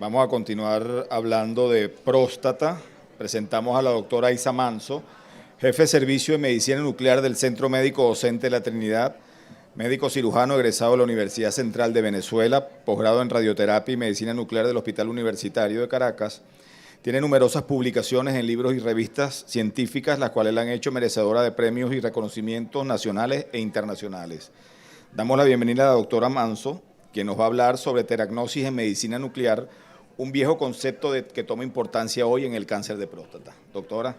Vamos a continuar hablando de próstata. Presentamos a la doctora Isa Manso, jefe de servicio de medicina nuclear del Centro Médico Docente de la Trinidad, médico cirujano egresado de la Universidad Central de Venezuela, posgrado en radioterapia y medicina nuclear del Hospital Universitario de Caracas. Tiene numerosas publicaciones en libros y revistas científicas, las cuales la han hecho merecedora de premios y reconocimientos nacionales e internacionales. Damos la bienvenida a la doctora Manso, quien nos va a hablar sobre teragnosis en medicina nuclear, un viejo concepto que toma importancia hoy en el cáncer de próstata. Doctora.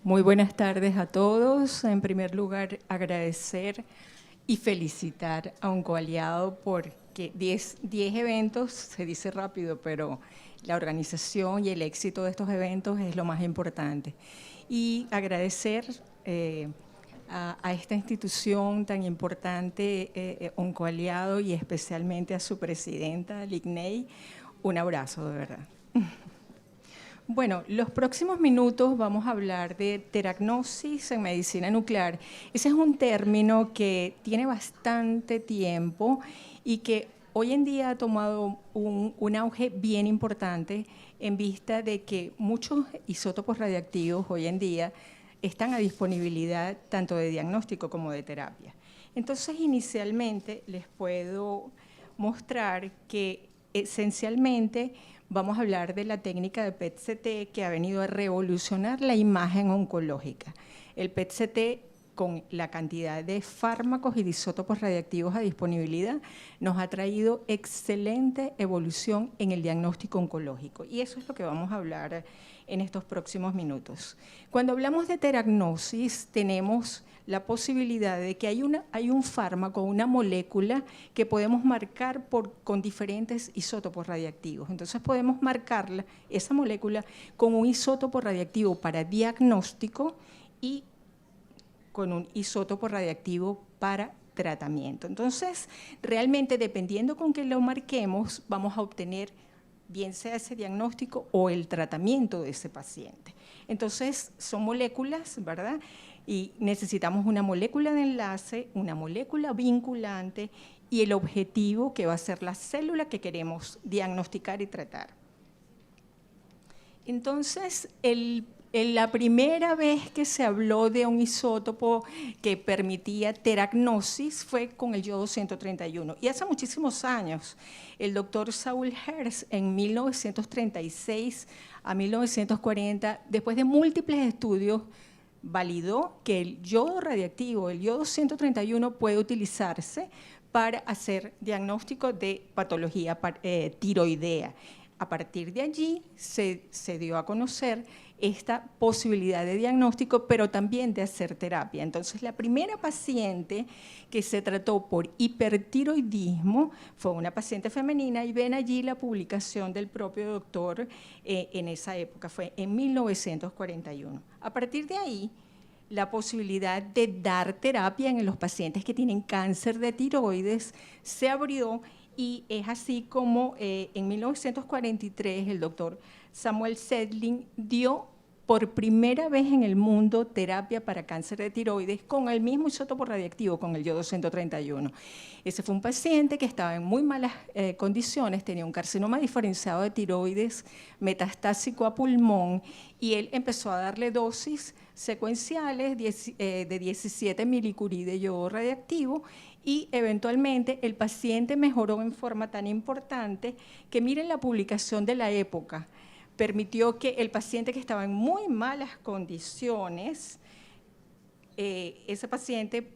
Muy buenas tardes a todos. En primer lugar, agradecer y felicitar a Oncoaliado porque 10 eventos, se dice rápido, pero la organización y el éxito de estos eventos es lo más importante. Y agradecer a esta institución tan importante, Oncoaliado, y especialmente a su presidenta, Ligney. Un abrazo, de verdad. Bueno, los próximos minutos vamos a hablar de teragnosis en medicina nuclear. Ese es un término que tiene bastante tiempo y que hoy en día ha tomado un auge bien importante en vista de que muchos isótopos radiactivos hoy en día están a disponibilidad tanto de diagnóstico como de terapia. Entonces, inicialmente les puedo mostrar que esencialmente vamos a hablar de la técnica de PET-CT que ha venido a revolucionar la imagen oncológica. El PET-CT, con la cantidad de fármacos y de isótopos radiactivos a disponibilidad, nos ha traído excelente evolución en el diagnóstico oncológico. Y eso es lo que vamos a hablar en estos próximos minutos. Cuando hablamos de teragnosis, tenemos la posibilidad de que hay un fármaco, una molécula que podemos marcar con diferentes isótopos radiactivos. Entonces podemos marcarla, esa molécula, con un isótopo radiactivo para diagnóstico y con un isótopo radiactivo para tratamiento. Entonces, realmente, dependiendo con qué lo marquemos, vamos a obtener bien sea ese diagnóstico o el tratamiento de ese paciente. Entonces, son moléculas, ¿verdad? Y necesitamos una molécula de enlace, una molécula vinculante y el objetivo que va a ser la célula que queremos diagnosticar y tratar. Entonces, la primera vez que se habló de un isótopo que permitía teragnosis fue con el yodo 131. Y hace muchísimos años, el doctor Saul Hersh, en 1936 a 1940, después de múltiples estudios, validó que el yodo radiactivo, el yodo 131, puede utilizarse para hacer diagnóstico de patología tiroidea. A partir de allí se dio a conocer esta posibilidad de diagnóstico, pero también de hacer terapia. Entonces, la primera paciente que se trató por hipertiroidismo fue una paciente femenina, y ven allí la publicación del propio doctor en esa época, fue en 1941. A partir de ahí, la posibilidad de dar terapia en los pacientes que tienen cáncer de tiroides se abrió, y es así como en 1943 el doctor Samuel Sedlin dio por primera vez en el mundo terapia para cáncer de tiroides con el mismo isótopo radiactivo, con el yodo 131. Ese fue un paciente que estaba en muy malas condiciones, tenía un carcinoma diferenciado de tiroides metastásico a pulmón, y él empezó a darle dosis secuenciales de 17 milicurie de yodo radiactivo, y eventualmente el paciente mejoró en forma tan importante que miren la publicación de la época, permitió que el paciente que estaba en muy malas condiciones, ese paciente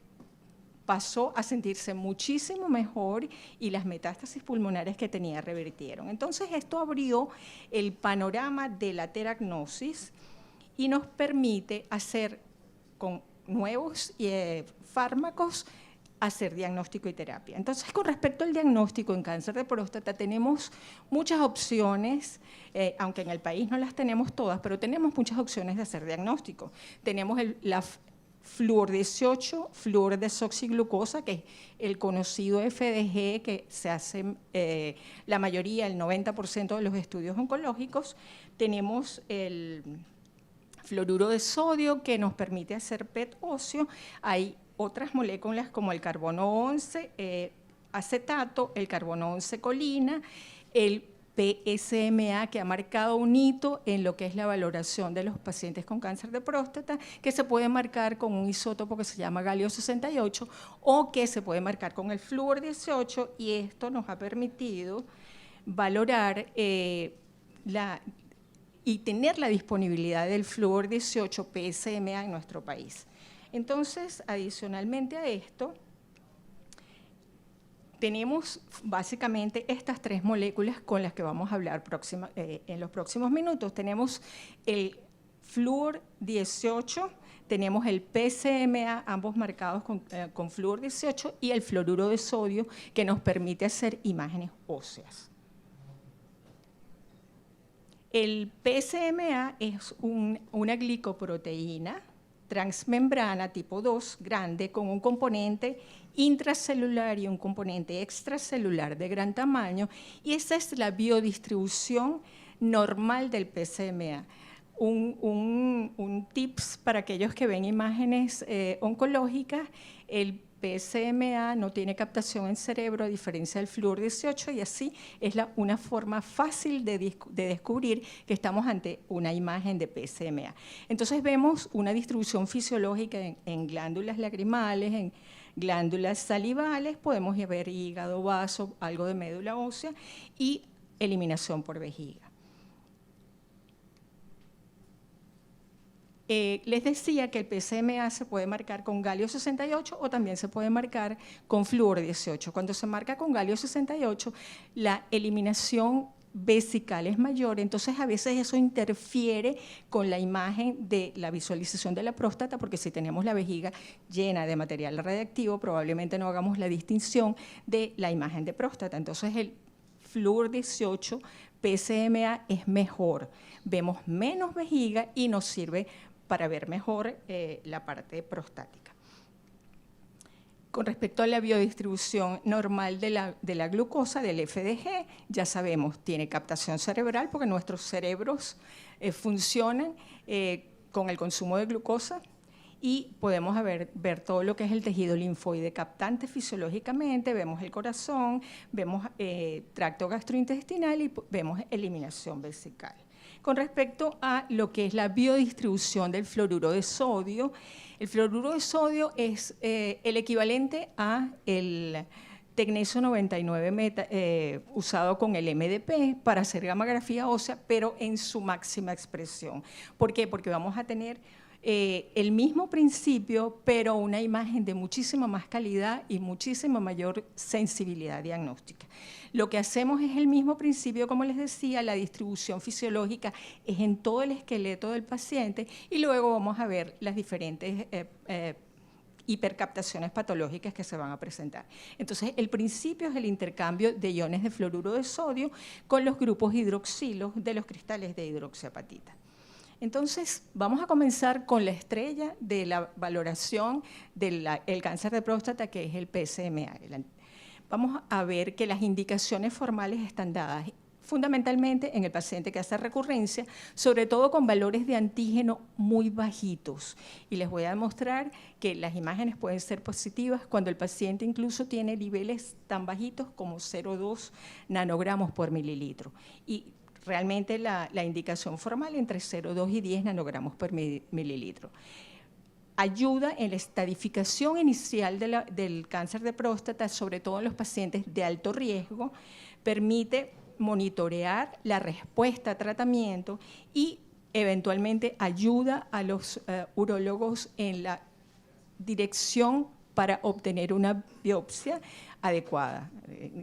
pasó a sentirse muchísimo mejor y las metástasis pulmonares que tenía revirtieron. Entonces, esto abrió el panorama de la teragnosis y nos permite hacer con nuevos fármacos hacer diagnóstico y terapia. Entonces, con respecto al diagnóstico en cáncer de próstata, tenemos muchas opciones, aunque en el país no las tenemos todas, pero tenemos muchas opciones de hacer diagnóstico. Tenemos la flúor 18, flúor desoxiglucosa, que es el conocido FDG, que se hace la mayoría, el 90% de los estudios oncológicos. Tenemos el fluoruro de sodio, que nos permite hacer PET óseo. Hay otras moléculas como el carbono 11 acetato, el carbono 11 colina, el PSMA, que ha marcado un hito en lo que es la valoración de los pacientes con cáncer de próstata, que se puede marcar con un isótopo que se llama galio 68 o que se puede marcar con el flúor 18, y esto nos ha permitido valorar y tener la disponibilidad del flúor 18 PSMA en nuestro país. Entonces, adicionalmente a esto, tenemos básicamente estas tres moléculas con las que vamos a hablar en los próximos minutos. Tenemos el flúor 18, tenemos el PSMA, ambos marcados con flúor 18, y el fluoruro de sodio, que nos permite hacer imágenes óseas. El PSMA es una glicoproteína transmembrana tipo 2 grande con un componente intracelular y un componente extracelular de gran tamaño, y esa es la biodistribución normal del PSMA. Un tips para aquellos que ven imágenes oncológicas: el PSMA no tiene captación en cerebro a diferencia del flúor 18, y así es una forma fácil de descubrir que estamos ante una imagen de PSMA. Entonces vemos una distribución fisiológica en glándulas lacrimales, en glándulas salivales, podemos ver hígado, vaso, algo de médula ósea y eliminación por vejiga. Les decía que el PSMA se puede marcar con galio 68 o también se puede marcar con flúor 18. Cuando se marca con galio 68, la eliminación vesical es mayor, entonces a veces eso interfiere con la imagen de la visualización de la próstata, porque si tenemos la vejiga llena de material radiactivo, probablemente no hagamos la distinción de la imagen de próstata. Entonces el flúor 18 PSMA es mejor, vemos menos vejiga y nos sirve para ver mejor la parte prostática. Con respecto a la biodistribución normal de la glucosa, del FDG, ya sabemos, tiene captación cerebral porque nuestros cerebros funcionan con el consumo de glucosa, y podemos ver todo lo que es el tejido linfoide captante fisiológicamente, vemos el corazón, vemos tracto gastrointestinal y vemos eliminación vesical. Con respecto a lo que es la biodistribución del fluoruro de sodio, el fluoruro de sodio es el equivalente a el tecnesio 99 meta, usado con el MDP para hacer gammagrafía ósea, pero en su máxima expresión. ¿Por qué? Porque vamos a tener el mismo principio, pero una imagen de muchísima más calidad y muchísima mayor sensibilidad diagnóstica. Lo que hacemos es el mismo principio, como les decía, la distribución fisiológica es en todo el esqueleto del paciente, y luego vamos a ver las diferentes hipercaptaciones patológicas que se van a presentar. Entonces, el principio es el intercambio de iones de fluoruro de sodio con los grupos hidroxilos de los cristales de hidroxiapatita. Entonces, vamos a comenzar con la estrella de la valoración del cáncer de próstata, que es el PSMA. Vamos a ver que las indicaciones formales están dadas fundamentalmente en el paciente que hace recurrencia, sobre todo con valores de antígeno muy bajitos. Y les voy a demostrar que las imágenes pueden ser positivas cuando el paciente incluso tiene niveles tan bajitos como 0,2 nanogramos por mililitro. Y realmente la indicación formal entre 0,2 y 10 nanogramos por mililitro. Ayuda en la estadificación inicial del cáncer de próstata, sobre todo en los pacientes de alto riesgo, permite monitorear la respuesta a tratamiento y eventualmente ayuda a los urólogos en la dirección para obtener una biopsia adecuada.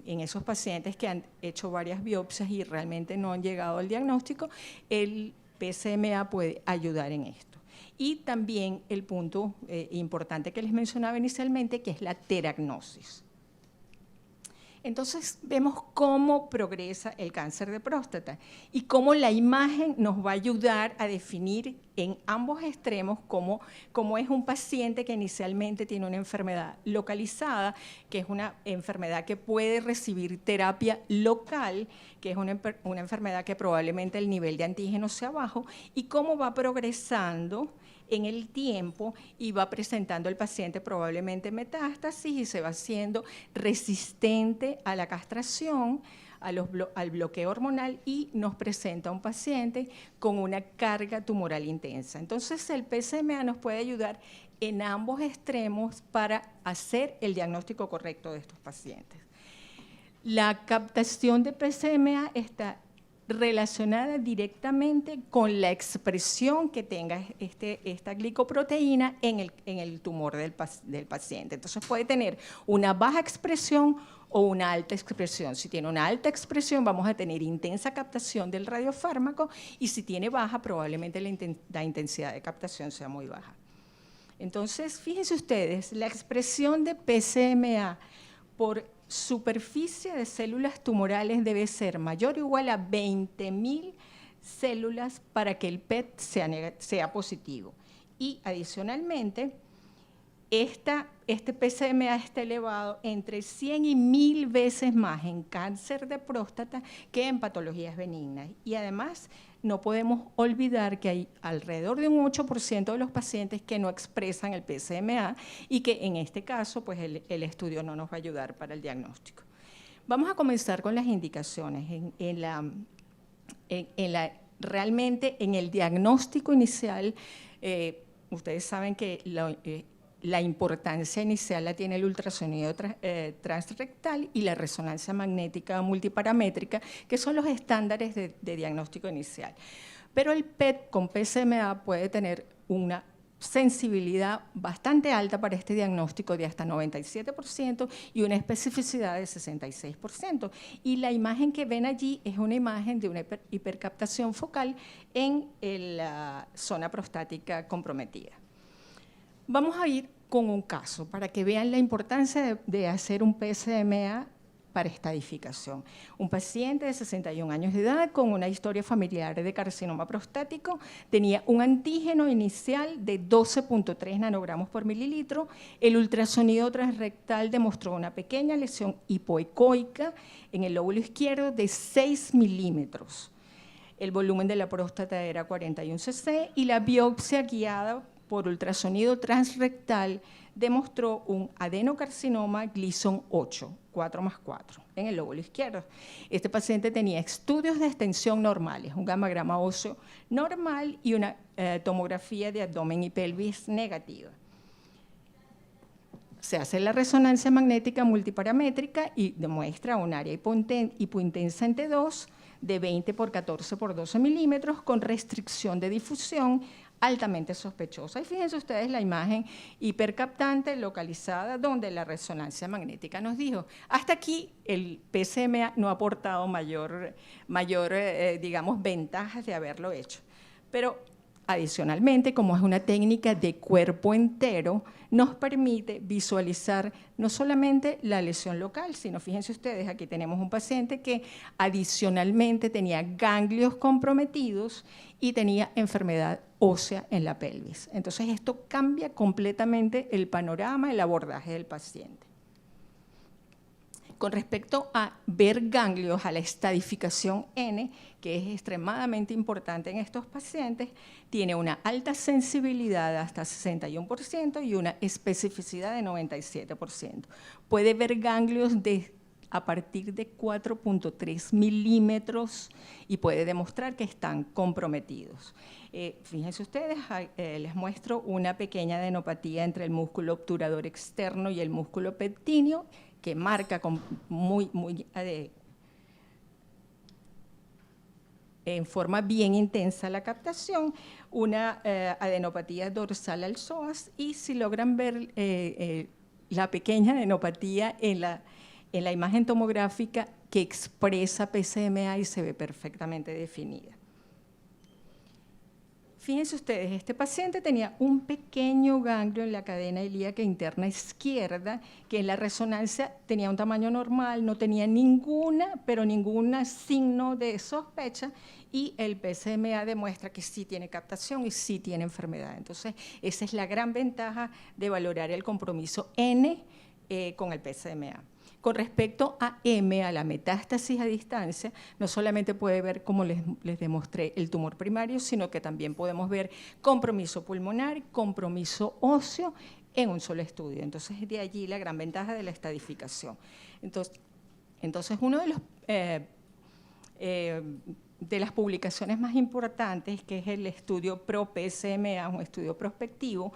En esos pacientes que han hecho varias biopsias y realmente no han llegado al diagnóstico, el PSMA puede ayudar en esto. Y también el punto importante que les mencionaba inicialmente, que es la teragnosis. Entonces, vemos cómo progresa el cáncer de próstata y cómo la imagen nos va a ayudar a definir en ambos extremos cómo es un paciente que inicialmente tiene una enfermedad localizada, que es una enfermedad que puede recibir terapia local, que es una enfermedad que probablemente el nivel de antígeno sea bajo, y cómo va progresando en el tiempo y va presentando el paciente probablemente metástasis y se va haciendo resistente a la castración, al bloqueo hormonal y nos presenta un paciente con una carga tumoral intensa. Entonces, el PSMA nos puede ayudar en ambos extremos para hacer el diagnóstico correcto de estos pacientes. La captación de PSMA está relacionada directamente con la expresión que tenga esta glicoproteína en el tumor del paciente. Entonces puede tener una baja expresión o una alta expresión. Si tiene una alta expresión, vamos a tener intensa captación del radiofármaco, y si tiene baja, probablemente la intensidad de captación sea muy baja. Entonces, fíjense ustedes, la expresión de PSMA por superficie de células tumorales debe ser mayor o igual a 20.000 células para que el PET sea positivo. Y adicionalmente, este PSMA está elevado entre 100 y 1000 veces más en cáncer de próstata que en patologías benignas. Y además, no podemos olvidar que hay alrededor de un 8% de los pacientes que no expresan el PSMA y que en este caso, pues el estudio no nos va a ayudar para el diagnóstico. Vamos a comenzar con las indicaciones. Realmente en el diagnóstico inicial, ustedes saben que la importancia inicial la tiene el ultrasonido transrectal y la resonancia magnética multiparamétrica, que son los estándares de diagnóstico inicial. Pero el PET con PSMA puede tener una sensibilidad bastante alta para este diagnóstico de hasta 97% y una especificidad de 66%. Y la imagen que ven allí es una imagen de una hipercaptación focal en la zona prostática comprometida. Vamos a ir con un caso para que vean la importancia de hacer un PSMA para estadificación. Un paciente de 61 años de edad con una historia familiar de carcinoma prostático, tenía un antígeno inicial de 12.3 nanogramos por mililitro. El ultrasonido transrectal demostró una pequeña lesión hipoecoica en el lóbulo izquierdo de 6 milímetros. El volumen de la próstata era 41 cc y la biopsia guiada por ultrasonido transrectal demostró un adenocarcinoma Gleason 8, 4+4, en el lóbulo izquierdo. Este paciente tenía estudios de extensión normales, un gammagrama óseo normal y una tomografía de abdomen y pelvis negativa. Se hace la resonancia magnética multiparamétrica y demuestra un área hipointensa en T2 de 20 por 14 por 12 milímetros con restricción de difusión altamente sospechosa. Y fíjense ustedes la imagen hipercaptante localizada donde la resonancia magnética nos dijo. Hasta aquí el PSMA no ha aportado mayor digamos, ventajas de haberlo hecho. Pero adicionalmente, como es una técnica de cuerpo entero, nos permite visualizar no solamente la lesión local, sino fíjense ustedes, aquí tenemos un paciente que adicionalmente tenía ganglios comprometidos y tenía enfermedad ósea en la pelvis. Entonces esto cambia completamente el panorama, el abordaje del paciente. Con respecto a ver ganglios, a la estadificación N, que es extremadamente importante en estos pacientes, tiene una alta sensibilidad hasta 61% y una especificidad de 97%. Puede ver ganglios a partir de 4.3 milímetros y puede demostrar que están comprometidos. Fíjense ustedes, les muestro una pequeña adenopatía entre el músculo obturador externo y el músculo pectíneo, que marca en forma bien intensa la captación, una adenopatía dorsal al psoas, y si logran ver la pequeña adenopatía en la imagen tomográfica que expresa PSMA y se ve perfectamente definida. Fíjense ustedes, este paciente tenía un pequeño ganglio en la cadena ilíaca interna izquierda que en la resonancia tenía un tamaño normal, no tenía ningún signo de sospecha, y el PSMA demuestra que sí tiene captación y sí tiene enfermedad. Entonces, esa es la gran ventaja de valorar el compromiso N con el PSMA. Con respecto a M, a la metástasis a distancia, no solamente puede ver, como les demostré, el tumor primario, sino que también podemos ver compromiso pulmonar, compromiso óseo en un solo estudio. Entonces, de allí la gran ventaja de la estadificación. Entonces uno de los de las publicaciones más importantes, que es el estudio PRO-PSMA, un estudio prospectivo,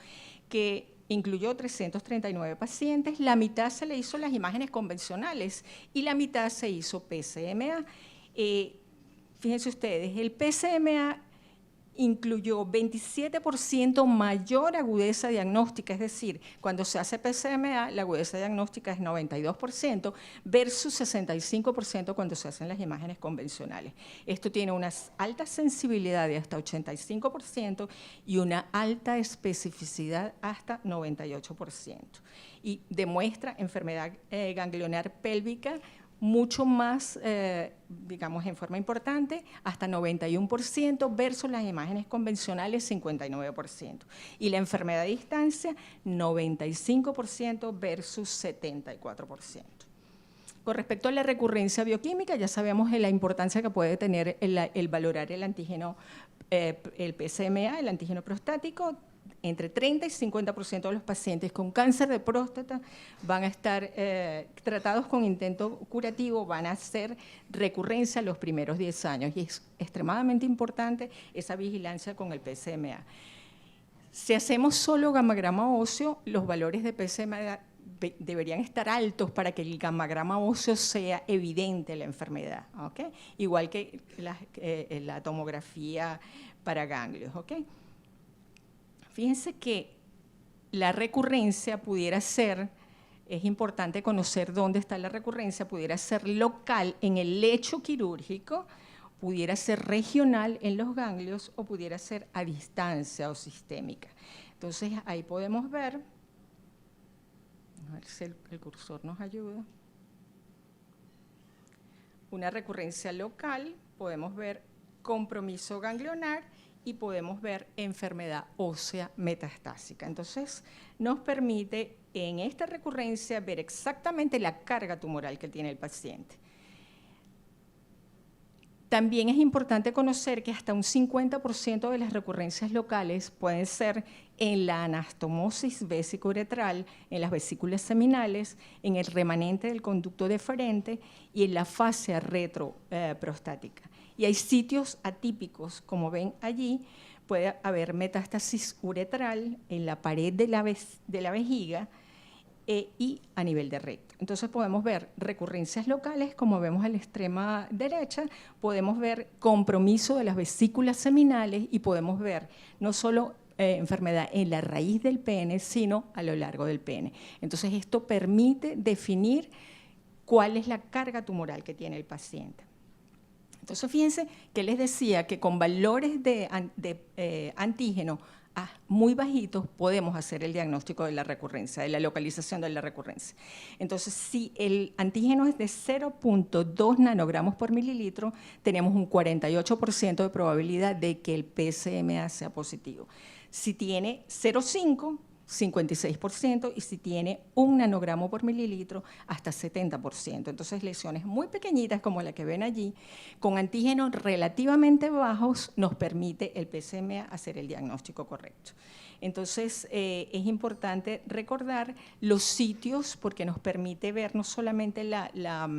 que incluyó 339 pacientes, la mitad se le hizo las imágenes convencionales y la mitad se hizo PSMA. Fíjense ustedes, el PSMA incluyó 27% mayor agudeza diagnóstica, es decir, cuando se hace PSMA, la agudeza diagnóstica es 92% versus 65% cuando se hacen las imágenes convencionales. Esto tiene una alta sensibilidad de hasta 85% y una alta especificidad hasta 98%. Y demuestra enfermedad ganglionar pélvica mucho más, digamos, en forma importante, hasta 91% versus las imágenes convencionales 59%. Y la enfermedad a distancia 95% versus 74%. Con respecto a la recurrencia bioquímica, ya sabemos la importancia que puede tener el valorar el antígeno, el PSMA, el antígeno prostático. Entre 30 y 50% de los pacientes con cáncer de próstata van a estar tratados con intento curativo, van a hacer recurrencia los primeros 10 años y es extremadamente importante esa vigilancia con el PSMA. Si hacemos solo gammagrama óseo, los valores de PSMA deberían estar altos para que el gammagrama óseo sea evidente la enfermedad, ¿okay? Igual que la tomografía para ganglios, ¿okay? Fíjense que la recurrencia pudiera ser, es importante conocer dónde está la recurrencia, pudiera ser local en el lecho quirúrgico, pudiera ser regional en los ganglios o pudiera ser a distancia o sistémica. Entonces ahí podemos ver, a ver si el cursor nos ayuda, una recurrencia local, podemos ver compromiso ganglionar y podemos ver enfermedad ósea metastásica. Entonces, nos permite en esta recurrencia ver exactamente la carga tumoral que tiene el paciente. También es importante conocer que hasta un 50% de las recurrencias locales pueden ser en la anastomosis vesico-uretral, en las vesículas seminales, en el remanente del conducto deferente y en la fascia retroprostática. Y hay sitios atípicos, como ven allí, puede haber metástasis uretral en la pared de la vejiga y a nivel de recto. Entonces podemos ver recurrencias locales, como vemos a la extrema derecha, podemos ver compromiso de las vesículas seminales y podemos ver no solo enfermedad en la raíz del pene, sino a lo largo del pene. Entonces esto permite definir cuál es la carga tumoral que tiene el paciente. Entonces, fíjense que les decía que con valores de antígeno muy bajitos podemos hacer el diagnóstico de la recurrencia, de la localización de la recurrencia. Entonces, si el antígeno es de 0.2 nanogramos por mililitro, tenemos un 48% de probabilidad de que el PSMA sea positivo. Si tiene 0.5, 56%, y si tiene 1 nanogramo por mililitro, hasta 70%. Entonces, lesiones muy pequeñitas, como la que ven allí, con antígenos relativamente bajos, nos permite el PSMA hacer el diagnóstico correcto. Entonces, es importante recordar los sitios, porque nos permite ver no solamente la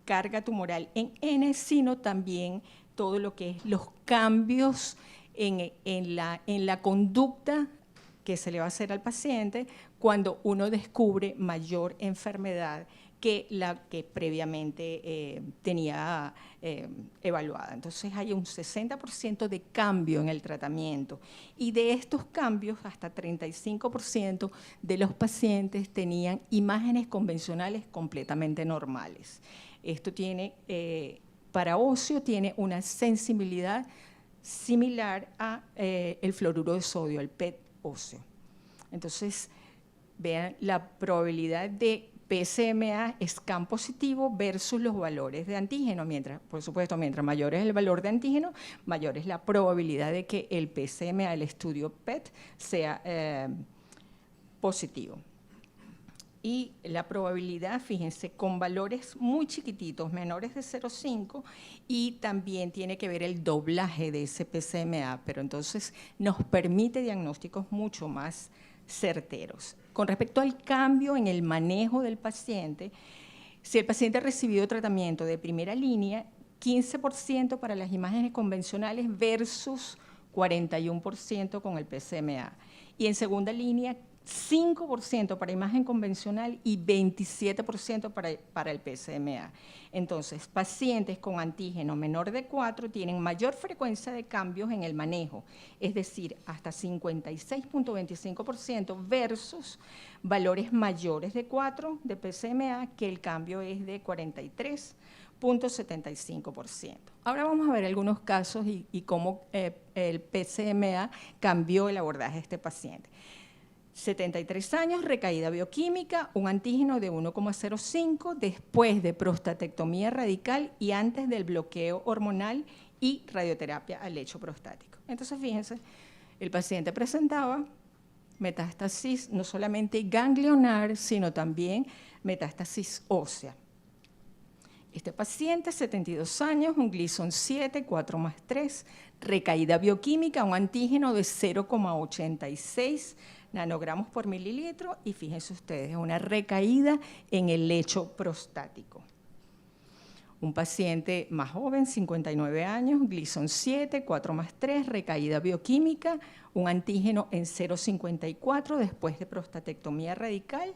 carga tumoral en N, sino también todo lo que es los cambios en la conducta que se le va a hacer al paciente cuando uno descubre mayor enfermedad que la que previamente tenía evaluada. Entonces hay un 60% de cambio en el tratamiento y de estos cambios hasta 35% de los pacientes tenían imágenes convencionales completamente normales. Esto tiene, para óseo, tiene una sensibilidad similar a el fluoruro de sodio, el PET óseo. Entonces, vean la probabilidad de PSMA SCAN positivo versus los valores de antígeno. Por supuesto, mientras mayor es el valor de antígeno, mayor es la probabilidad de que el PSMA, el estudio PET, sea positivo. Y la probabilidad, fíjense, con valores muy chiquititos, menores de 0,5, y también tiene que ver el doblaje de ese PSMA, pero entonces nos permite diagnósticos mucho más certeros. Con respecto al cambio en el manejo del paciente, si el paciente ha recibido tratamiento de primera línea, 15% para las imágenes convencionales versus 41% con el PSMA. Y en segunda línea, 5% para imagen convencional y 27% para el PSMA. Entonces, pacientes con antígeno menor de 4 tienen mayor frecuencia de cambios en el manejo, es decir, hasta 56.25% versus valores mayores de 4 de PSMA, que el cambio es de 43.75%. Ahora vamos a ver algunos casos y cómo el PSMA cambió el abordaje de este paciente. 73 años, recaída bioquímica, un antígeno de 1,05 después de prostatectomía radical y antes del bloqueo hormonal y radioterapia al lecho prostático. Entonces, fíjense, el paciente presentaba metástasis no solamente ganglionar, sino también metástasis ósea. Este paciente, 72 años, un Gleason 7, 4+3, recaída bioquímica, un antígeno de 0,86 nanogramos por mililitro, y fíjense ustedes, una recaída en el lecho prostático. Un paciente más joven, 59 años, Gleason 7, 4+3, recaída bioquímica, un antígeno en 0,54 después de prostatectomía radical,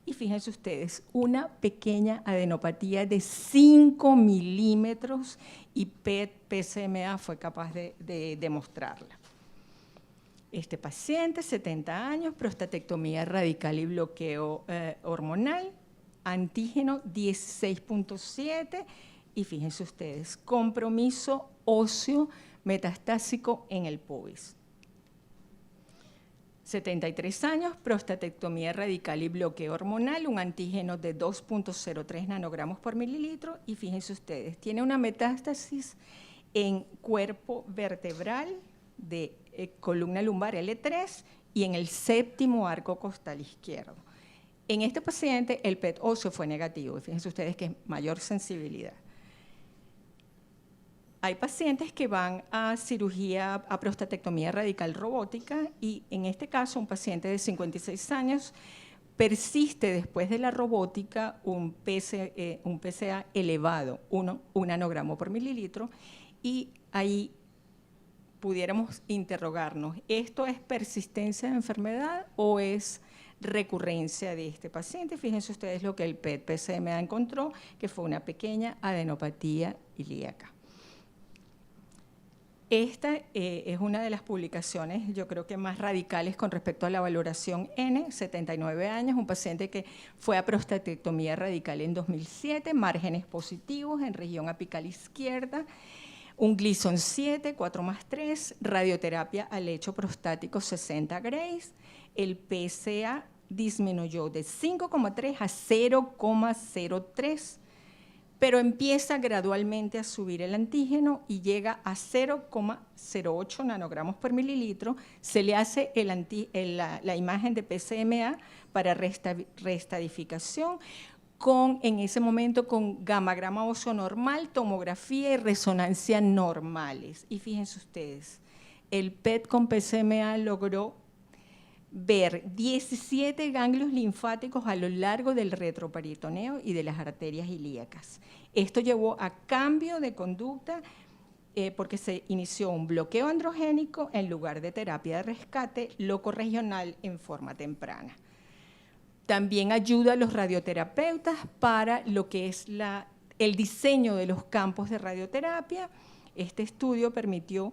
y fíjense ustedes, una pequeña adenopatía de 5 milímetros, y PSMA fue capaz de demostrarla. Este paciente, 70 años, prostatectomía radical y bloqueo hormonal, antígeno 16.7, y fíjense ustedes, compromiso óseo metastásico en el pubis. 73 años, prostatectomía radical y bloqueo hormonal, un antígeno de 2.03 nanogramos por mililitro, y fíjense ustedes, tiene una metástasis en cuerpo vertebral de columna lumbar L3 y en el séptimo arco costal izquierdo. En este paciente el PET óseo fue negativo, y fíjense ustedes que es mayor sensibilidad. Hay pacientes que van a cirugía, a prostatectomía radical robótica, y en este caso un paciente de 56 años persiste después de la robótica un PSA elevado, 1 nanogramo por mililitro, y ahí pudiéramos interrogarnos, ¿esto es persistencia de enfermedad o es recurrencia de este paciente? Fíjense ustedes lo que el PET-PSMA encontró, que fue una pequeña adenopatía ilíaca. Esta es una de las publicaciones, yo creo que más radicales con respecto a la valoración N, 79 años, un paciente que fue a prostatectomía radical en 2007, márgenes positivos en región apical izquierda, un Gleason 7, 4+3, radioterapia al lecho prostático 60 grays, el PSA disminuyó de 5,3 a 0,03, pero empieza gradualmente a subir el antígeno y llega a 0,08 nanogramos por mililitro. Se le hace la imagen de PSMA para reestadificación, en ese momento con gamagrama óseo normal, tomografía y resonancia normales. Y fíjense ustedes, el PET con PSMA logró ver 17 ganglios linfáticos a lo largo del retroperitoneo y de las arterias ilíacas. Esto llevó a cambio de conducta porque se inició un bloqueo androgénico en lugar de terapia de rescate locorregional en forma temprana. También ayuda a los radioterapeutas para lo que es el diseño de los campos de radioterapia. Este estudio permitió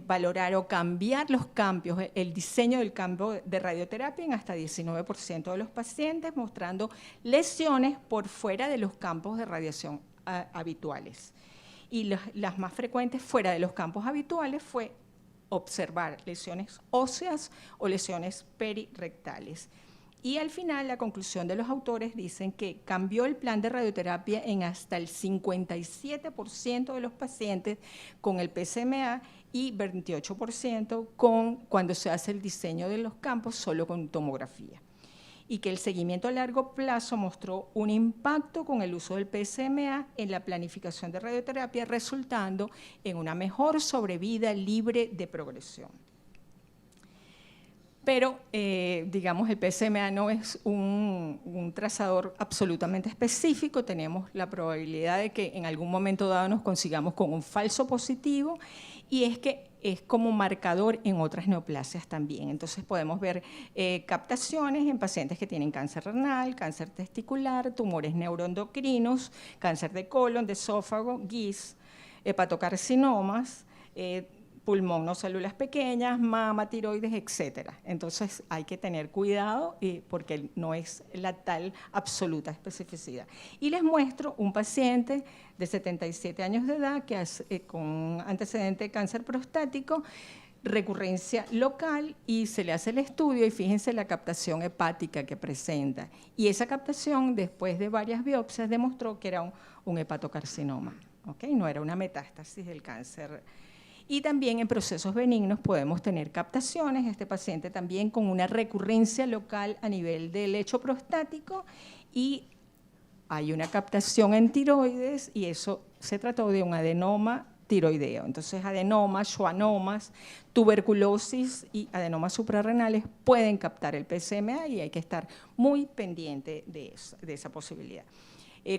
valorar o cambiar los campos, el diseño del campo de radioterapia en hasta 19% de los pacientes, mostrando lesiones por fuera de los campos de radiación habituales. Y las más frecuentes fuera de los campos habituales fue observar lesiones óseas o lesiones perirectales. Y al final, la conclusión de los autores dicen que cambió el plan de radioterapia en hasta el 57% de los pacientes con el PSMA y 28% cuando se hace el diseño de los campos solo con tomografía. Y que el seguimiento a largo plazo mostró un impacto con el uso del PSMA en la planificación de radioterapia, resultando en una mejor sobrevida libre de progresión. Pero, digamos, el PSMA no es un trazador absolutamente específico. Tenemos la probabilidad de que en algún momento dado nos consigamos con un falso positivo, y es que es como marcador en otras neoplasias también. Entonces podemos ver captaciones en pacientes que tienen cáncer renal, cáncer testicular, tumores neuroendocrinos, cáncer de colon, de esófago, GIS, hepatocarcinomas, pulmón, no células pequeñas, mama, tiroides, etcétera. Entonces hay que tener cuidado porque no es la tal absoluta especificidad. Y les muestro un paciente de 77 años de edad que con antecedente de cáncer prostático, recurrencia local, y se le hace el estudio y fíjense la captación hepática que presenta. Y esa captación, después de varias biopsias, demostró que era un hepatocarcinoma, ¿okay? No era una metástasis del cáncer. Y también en procesos benignos podemos tener captaciones, este paciente también con una recurrencia local a nivel del lecho prostático, y hay una captación en tiroides, y eso se trató de un adenoma tiroideo. Entonces, adenomas, schwannomas, tuberculosis y adenomas suprarrenales pueden captar el PSMA, y hay que estar muy pendiente de esa posibilidad.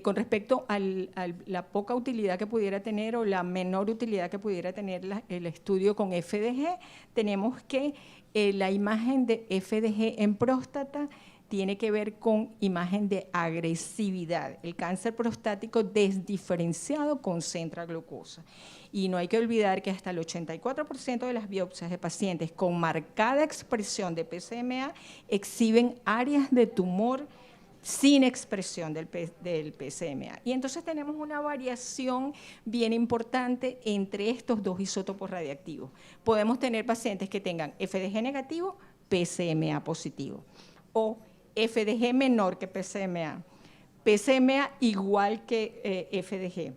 Con respecto a la poca utilidad que pudiera tener o la menor utilidad que pudiera tener el estudio con FDG, tenemos que la imagen de FDG en próstata tiene que ver con imagen de agresividad. El cáncer prostático desdiferenciado concentra glucosa. Y no hay que olvidar que hasta el 84% de las biopsias de pacientes con marcada expresión de PSMA exhiben áreas de tumor sin expresión del PSMA. Y entonces tenemos una variación bien importante entre estos dos isótopos radiactivos. Podemos tener pacientes que tengan FDG negativo, PSMA positivo, o FDG menor que PSMA, PSMA igual que FDG,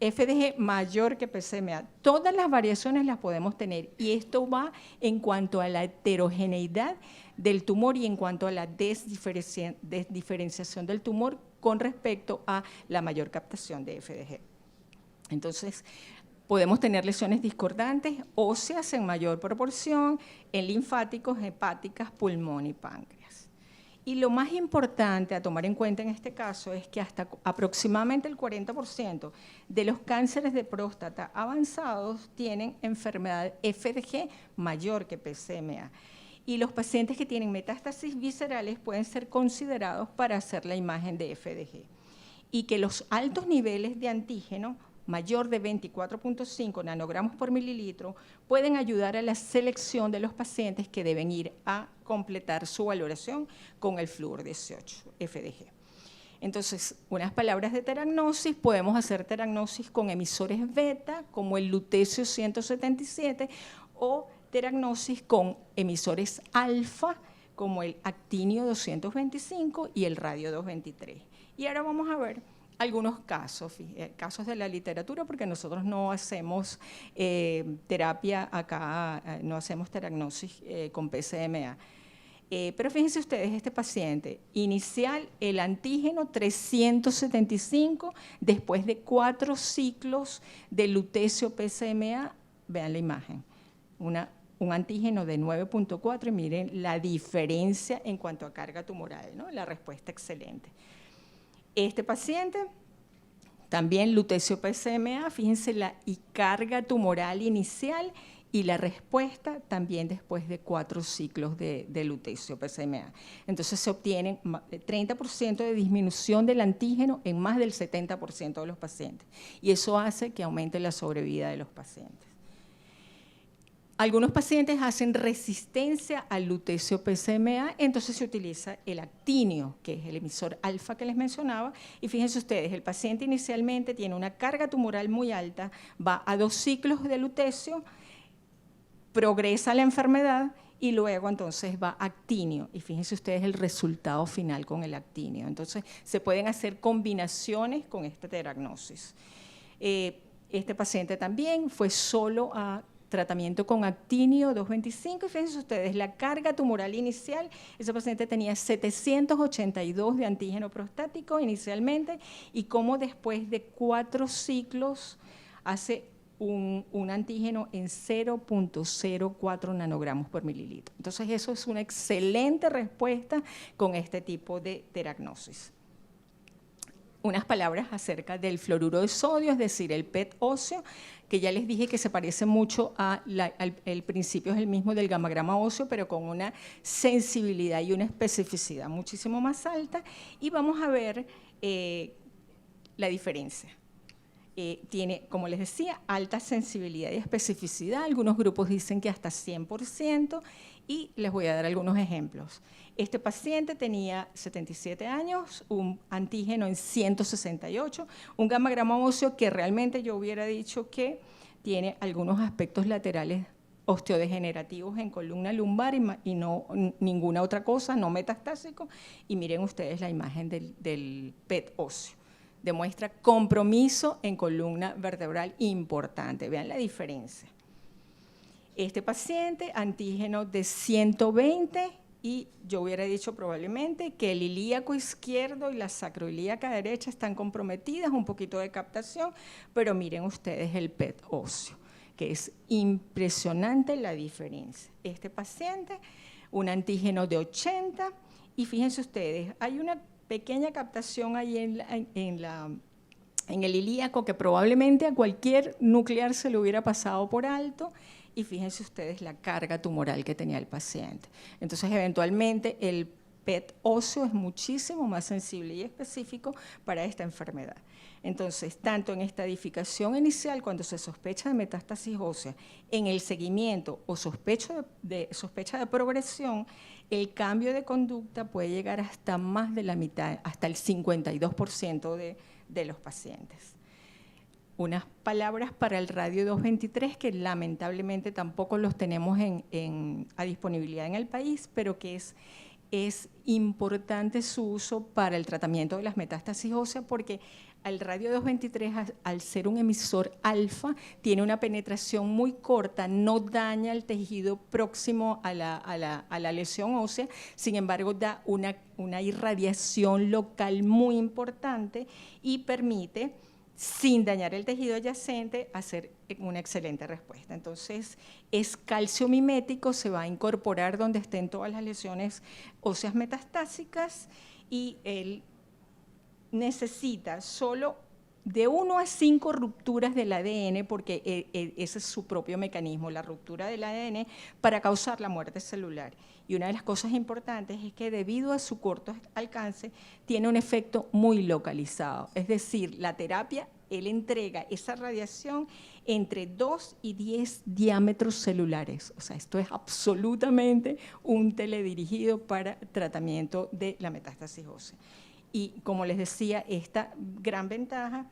FDG mayor que PSMA. Todas las variaciones las podemos tener, y esto va en cuanto a la heterogeneidad del tumor y en cuanto a la desdiferenciación del tumor con respecto a la mayor captación de FDG. Entonces, podemos tener lesiones discordantes óseas en mayor proporción en linfáticos, hepáticas, pulmón y páncreas. Y lo más importante a tomar en cuenta en este caso es que hasta aproximadamente el 40% de los cánceres de próstata avanzados tienen enfermedad FDG mayor que PSMA. Y los pacientes que tienen metástasis viscerales pueden ser considerados para hacer la imagen de FDG. Y que los altos niveles de antígeno, mayor de 24.5 nanogramos por mililitro, pueden ayudar a la selección de los pacientes que deben ir a completar su valoración con el flúor 18, FDG. Entonces, unas palabras de teragnosis: podemos hacer teragnosis con emisores beta, como el lutecio 177, o teragnosis con emisores alfa, como el actinio 225 y el radio 223. Y ahora vamos a ver algunos casos de la literatura, porque nosotros no hacemos terapia acá, no hacemos teragnosis con PSMA. Pero fíjense ustedes, este paciente, inicial el antígeno 375, después de 4 ciclos de lutecio PSMA, vean la imagen, un antígeno de 9.4, y miren la diferencia en cuanto a carga tumoral, ¿no? La respuesta excelente. Este paciente, también lutecio PSMA, fíjense la carga tumoral inicial y la respuesta también después de 4 ciclos de lutecio PSMA. Entonces se obtienen 30% de disminución del antígeno en más del 70% de los pacientes, y eso hace que aumente la sobrevida de los pacientes. Algunos pacientes hacen resistencia al lutecio PSMA, entonces se utiliza el actinio, que es el emisor alfa que les mencionaba, y fíjense ustedes, el paciente inicialmente tiene una carga tumoral muy alta, va a 2 ciclos de lutecio, progresa la enfermedad y luego entonces va actinio, y fíjense ustedes el resultado final con el actinio. Entonces se pueden hacer combinaciones con esta teragnosis. Este paciente también fue solo a tratamiento con actinio 225, y fíjense ustedes, la carga tumoral inicial, ese paciente tenía 782 de antígeno prostático inicialmente, y como después de 4 ciclos hace un antígeno en 0.04 nanogramos por mililitro. Entonces, eso es una excelente respuesta con este tipo de teragnosis. Unas palabras acerca del fluoruro de sodio, es decir, el PET óseo, que ya les dije que se parece mucho el principio es el mismo del gamagrama óseo, pero con una sensibilidad y una especificidad muchísimo más alta, y vamos a ver la diferencia. Tiene, como les decía, alta sensibilidad y especificidad. Algunos grupos dicen que hasta 100%, y les voy a dar algunos ejemplos. Este paciente tenía 77 años, un antígeno en 168, un gamagrama óseo que realmente yo hubiera dicho que tiene algunos aspectos laterales osteodegenerativos en columna lumbar y no ninguna otra cosa, no metastásico. Y miren ustedes la imagen del PET óseo. Demuestra compromiso en columna vertebral importante. Vean la diferencia. Este paciente, antígeno de 120, y yo hubiera dicho probablemente que el ilíaco izquierdo y la sacroilíaca derecha están comprometidas, un poquito de captación, pero miren ustedes el PET óseo, que es impresionante la diferencia. Este paciente, un antígeno de 80, y fíjense ustedes, hay una pequeña captación ahí en el ilíaco que probablemente a cualquier nuclear se le hubiera pasado por alto, y fíjense ustedes la carga tumoral que tenía el paciente. Entonces, eventualmente, el PET óseo es muchísimo más sensible y específico para esta enfermedad. Entonces, tanto en estadificación inicial, cuando se sospecha de metástasis ósea, en el seguimiento o sospecha de progresión, el cambio de conducta puede llegar hasta más de la mitad, hasta el 52% de los pacientes. Unas palabras para el radio 223 que lamentablemente tampoco los tenemos a disponibilidad en el país, pero que es importante su uso para el tratamiento de las metástasis óseas, porque el radio 223, al ser un emisor alfa, tiene una penetración muy corta, no daña el tejido próximo a la lesión ósea, sin embargo da una irradiación local muy importante y permite, sin dañar el tejido adyacente, hacer una excelente respuesta. Entonces, es calcio mimético, se va a incorporar donde estén todas las lesiones óseas metastásicas, y él necesita solo de 1 a 5 rupturas del ADN, porque ese es su propio mecanismo, la ruptura del ADN, para causar la muerte celular. Y una de las cosas importantes es que debido a su corto alcance, tiene un efecto muy localizado. Es decir, la terapia, él entrega esa radiación entre 2 y 10 diámetros celulares. O sea, esto es absolutamente un teledirigido para tratamiento de la metástasis ósea. Y como les decía, esta gran ventaja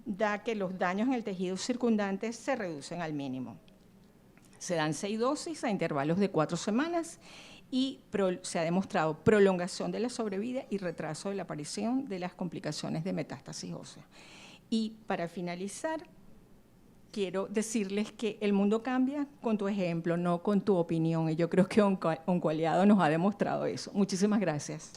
da que los daños en el tejido circundante se reducen al mínimo. Se dan 6 dosis a intervalos de 4 semanas y se ha demostrado prolongación de la sobrevida y retraso de la aparición de las complicaciones de metástasis ósea. Y para finalizar, quiero decirles que el mundo cambia con tu ejemplo, no con tu opinión. Y yo creo que OncoAliado nos ha demostrado eso. Muchísimas gracias.